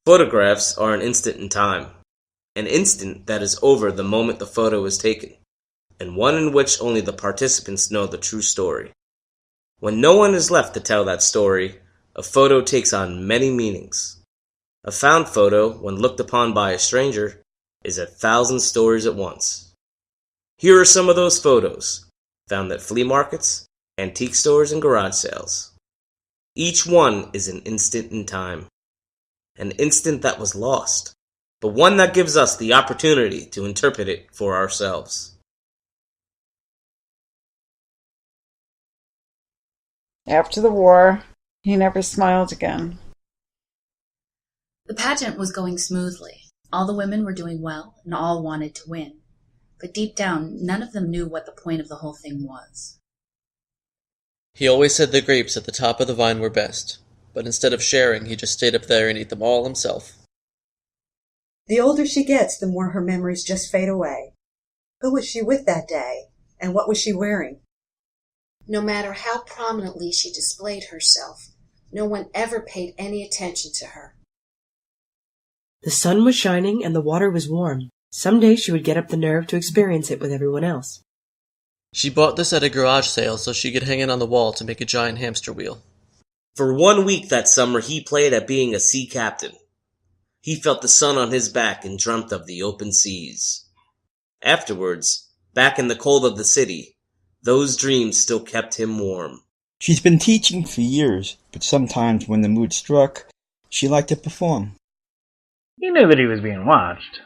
Photographs are an instant in time, an instant that is over the moment the photo is taken, and one in which only the participants know the true story. When no one is left to tell that story, a photo takes on many meanings. A found photo, when looked upon by a stranger, is 1,000 stories at once. Here are some of those photos, found at flea markets, antique stores, and garage sales. Each one is an instant in time, an instant that was lost, but one that gives us the opportunity to interpret it for ourselves. After the war, he never smiled again. The pageant was going smoothly. All the women were doing well, and all wanted to win. But deep down, none of them knew what the point of the whole thing was. He always said the grapes at the top of the vine were best, but instead of sharing, he just stayed up there and ate them all himself. The older she gets, the more her memories just fade away. Who was she with that day, and what was she wearing? No matter how prominently she displayed herself, no one ever paid any attention to her. The sun was shining and the water was warm. Someday she would get up the nerve to experience it with everyone else. She bought this at a garage sale so she could hang it on the wall to make a giant hamster wheel. For 1 week that summer he played at being a sea captain. He felt the sun on his back and dreamt of the open seas. Afterwards, back in the cold of the city, those dreams still kept him warm. She's been teaching for years, but sometimes when the mood struck, she liked to perform. He knew that he was being watched,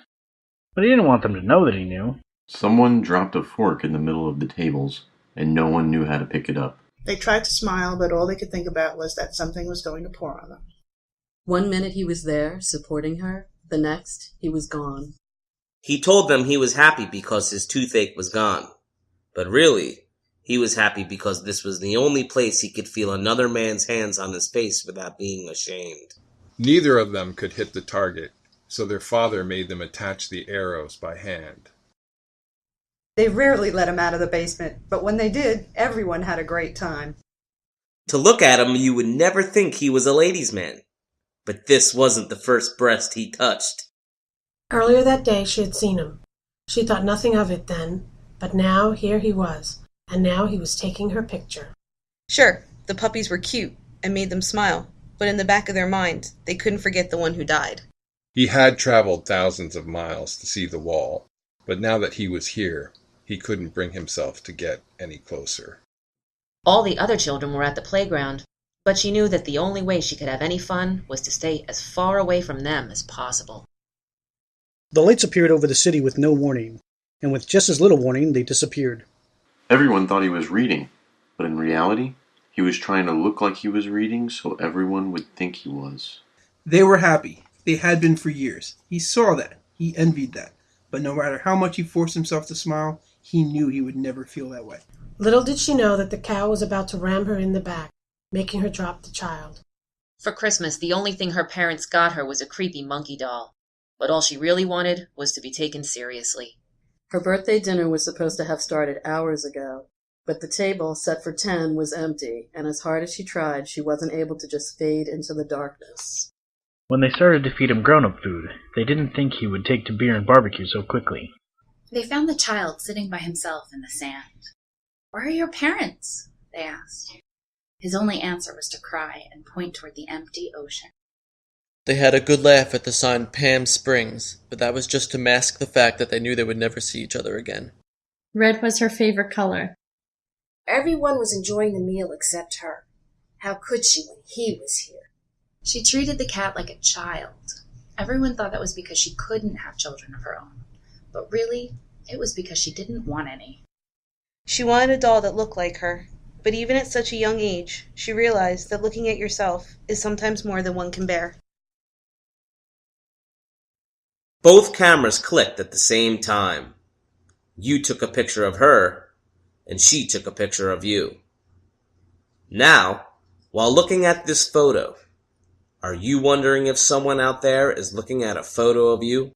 but he didn't want them to know that he knew. Someone dropped a fork in the middle of the tables, and no one knew how to pick it up. They tried to smile, but all they could think about was that something was going to pour on them. 1 minute he was there, supporting her. The next, he was gone. He told them he was happy because his toothache was gone. But really, he was happy because this was the only place he could feel another man's hands on his face without being ashamed. Neither of them could hit the target, so their father made them attach the arrows by hand. They rarely let him out of the basement, but when they did, everyone had a great time. To look at him, you would never think he was a ladies' man. But this wasn't the first breast he touched. Earlier that day she had seen him. She thought nothing of it then, but now here he was, and now he was taking her picture. Sure, the puppies were cute and made them smile, but in the back of their mind, they couldn't forget the one who died. He had traveled thousands of miles to see the wall, but now that he was here, he couldn't bring himself to get any closer. All the other children were at the playground, but she knew that the only way she could have any fun was to stay as far away from them as possible. The lights appeared over the city with no warning, and with just as little warning, they disappeared. Everyone thought he was reading, but in reality, he was trying to look like he was reading so everyone would think he was. They were happy. They had been for years. He saw that. He envied that. But no matter how much he forced himself to smile, he knew he would never feel that way. Little did she know that the cow was about to ram her in the back, making her drop the child. For Christmas, the only thing her parents got her was a creepy monkey doll, but all she really wanted was to be taken seriously. Her birthday dinner was supposed to have started hours ago, but the table, set for 10, was empty, and as hard as she tried, she wasn't able to just fade into the darkness. When they started to feed him grown-up food, they didn't think he would take to beer and barbecue so quickly. They found the child sitting by himself in the sand. "Where are your parents?" they asked. His only answer was to cry and point toward the empty ocean. They had a good laugh at the sign Palm Springs, but that was just to mask the fact that they knew they would never see each other again. Red was her favorite color. Everyone was enjoying the meal except her. How could she when he was here? She treated the cat like a child. Everyone thought that was because she couldn't have children of her own. But really, it was because she didn't want any. She wanted a doll that looked like her, but even at such a young age, she realized that looking at yourself is sometimes more than one can bear. Both cameras clicked at the same time. You took a picture of her, and she took a picture of you. Now, while looking at this photo, are you wondering if someone out there is looking at a photo of you?